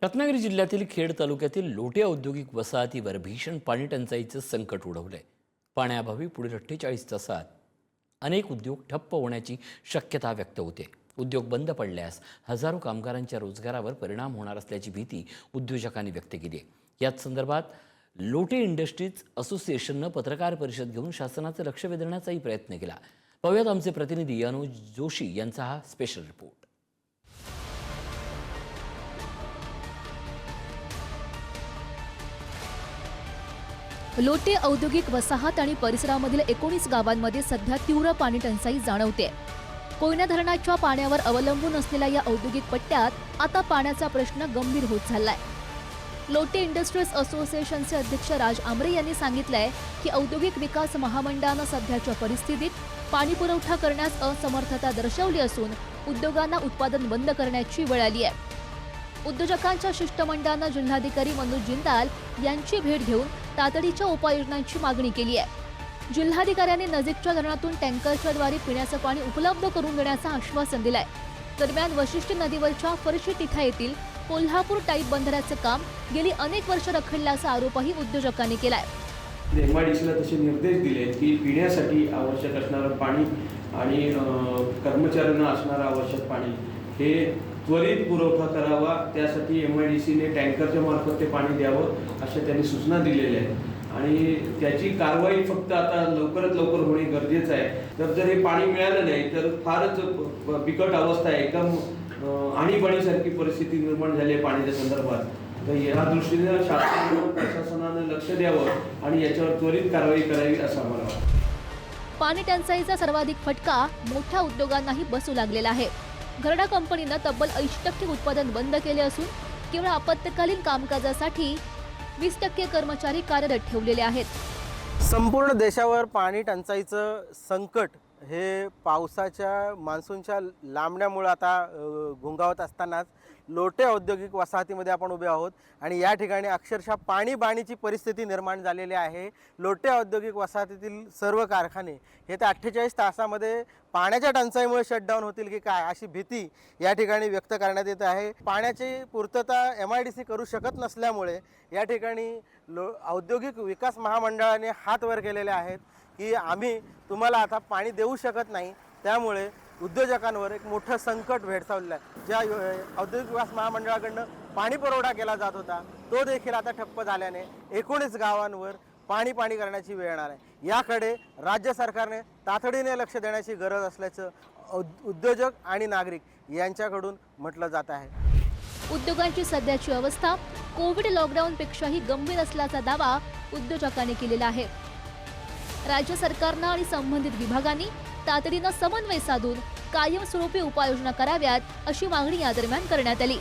रत्नागिरी जिल्ह्यातील खेड तालुक्यातील लोटे औद्योगिक वसाहतीवर भीषण पाणी टंचाईचं संकट ओढवलंय। पाण्याअभावी पुढील 48 तासात अनेक उद्योग ठप्प होण्याची शक्यता व्यक्त होते। उद्योग बंद पडल्यास हजारो कामगारांच्या रोजगारावर परिणाम होणार असल्याची भीती उद्योजकांनी व्यक्त केली आहे। याच संदर्भात लोटे इंडस्ट्रीज असोसिएशननं पत्रकार परिषद घेऊन शासनाचं लक्ष वेधण्याचाही प्रयत्न केला। पाहूयात आमचे प्रतिनिधी अनुज जोशी यांचा हा स्पेशल रिपोर्ट। लोटे औद्योगिक वसाहत आणि परिसरामधील 19 गावांमध्ये सध्या तीव्र पाणी टंचाई जाणवते। कोयना धरणाच्या पाण्यावर अवलंबून असलेल्या या औद्योगिक पट्ट्यात आता पाण्याचा प्रश्न गंभीर होत चाललाय। लोटे इंडस्ट्रीज असोसिएशनचे अध्यक्ष राज आमरे यांनी सांगितलंय की औद्योगिक विकास महामंडळानं सध्याच्या परिस्थितीत पाणी पुरवठा करण्यास असमर्थता दर्शवली असून उद्योगांना उत्पादन बंद करण्याची वेळ आली आहे। उद्योजकांच्या शिष्टमंडळानं जिल्हाधिकारी मनोज जिंदाल यांची भेट घेऊन तातडीच्या उपाययोजनांची मागणी केली आहे। जिल्हाधिकाऱ्यांनी नजीकच्या धरणातून टँकरच्या द्वारे पिण्याचं पाणी उपलब्ध करून देण्याचं आश्वासन दिलंय। दरम्यान वशिष्ठी नदीवरच्या फरशी तिठा येथील कोल्हापूर टाईप बंधाऱ्याचं काम गेली अनेक वर्ष रखडल्याचा आरोपही उद्योजकांनी केलाय। एमआयडीसीला तसे निर्देश दिले की पिण्यासाठी आवश्यक असणारं पाणी आणि कर्मचाऱ्यांना असणारं आवश्यक पाणी हे त्वरित पुरवठा करावा, त्यासाठी एमआयडीसीने टँकरच्या मार्फत ते पाणी द्यावं अशा त्यांनी सूचना दिलेल्या आहेत आणि त्याची कारवाई फक्त आता लवकरात लवकर होणे गरजेचं आहे। जर हे पाणी मिळालं नाही तर फारच बिकट अवस्था आहे, एकदम आणीबाणीसारखी परिस्थिती निर्माण झाली आहे पाण्याच्या संदर्भात। तर या दृष्टीने शासनानं प्रशासनानं लक्ष द्यावं आणि याच्यावर त्वरित कारवाई करावी असं आम्हाला वाटतं। पाणी टंचाईचा सर्वाधिक फटका मोठ्या उद्योगांनाही बसू लागलेला आहे। घरडा कंपनीनं तब्बल 80% उत्पादन बंद केले असून केवळ आपत्कालीन कामकाजासाठी 20% कर्मचारी कार्यरत ठेवलेले आहेत। संपूर्ण देशावर पाणी टंचाईचं संकट हे पावसाच्या मान्सूनच्या लांबण्यामुळे आता घुंगावत असतानाच लोटे औद्योगिक वसाहतीमध्ये आपण उभे आहोत आणि या ठिकाणी अक्षरशः पाणीबाणीची परिस्थिती निर्माण झालेली आहे। लोटे औद्योगिक वसाहतीतील सर्व कारखाने हे तर 48 तासामध्ये पाण्याच्या टंचाईमुळे शटडाऊन होतील की काय अशी भीती या ठिकाणी व्यक्त करण्यात येत आहे। पाण्याची पूर्तता एमआयडीसी करू शकत नसल्यामुळे या ठिकाणी औद्योगिक विकास महामंडळाने हात वर केलेले आहेत की आम्ही तुम्हाला आता पाणी देऊ शकत नाही। त्यामुळे उद्योजकांवर एक मोठं संकट भेडसावलेलं आहे। ज्या औद्योगिक विकास महामंडळाकडनं पाणी पुरवठा केला जात होता तो देखील आता ठप्प झाल्याने 19 गावांवर पाणी करण्याची वेळ येणार आहे। याकडे राज्य सरकारने तातडीने लक्ष देण्याची गरज असल्याचं उद्योजक आणि नागरिक यांच्याकडून म्हटलं जात आहे। उद्योगांची सध्याची अवस्था कोविड लॉकडाऊनपेक्षाही गंभीर असल्याचा दावा उद्योजकांनी केलेला आहे। राज्य सरकारनं आणि संबंधित विभागांनी तातडीनं समन्वय साधून कायमस्वरूपी उपाययोजना कराव्यात अशी मागणी या दरम्यान करण्यात आली।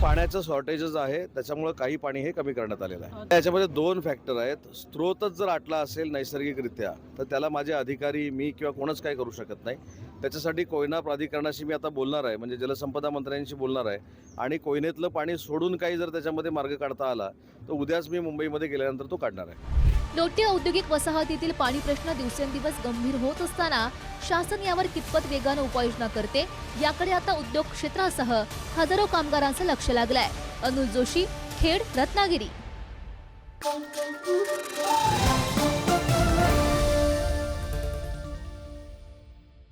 पाण्याचं शॉर्टेजेस आहे, त्याच्यामुळे काही पाणी हे कमी करण्यात आलेलं आहे। त्याच्यामध्ये 2 फॅक्टर आहेत। स्त्रोतच जर आटला असेल नैसर्गिकरित्या तर त्याला माझे अधिकारी मी किंवा कोणच काय करू शकत नाही। त्याच्यासाठी कोयना प्राधिकरणाशी मी आता बोलणार आहे, म्हणजे जलसंपदा मंत्र्यांशी बोलणार आहे आणि कोयनेतलं पाणी सोडून काही जर त्याच्यामध्ये मार्ग काढता आला तर उद्याच मी मुंबईमध्ये गेल्यानंतर तो काढणार आहे। लोटे औद्योगिक वसाहतीतील पाणी प्रश्न दिवसेंदिवस गंभीर होत असताना शासन यावर कितपत वेगानं उपाययोजना करते याकडे आता उद्योग क्षेत्रासह हजारो कामगारांचं लक्ष लागलंय। अनुज जोशी, खेड, रत्नागिरी।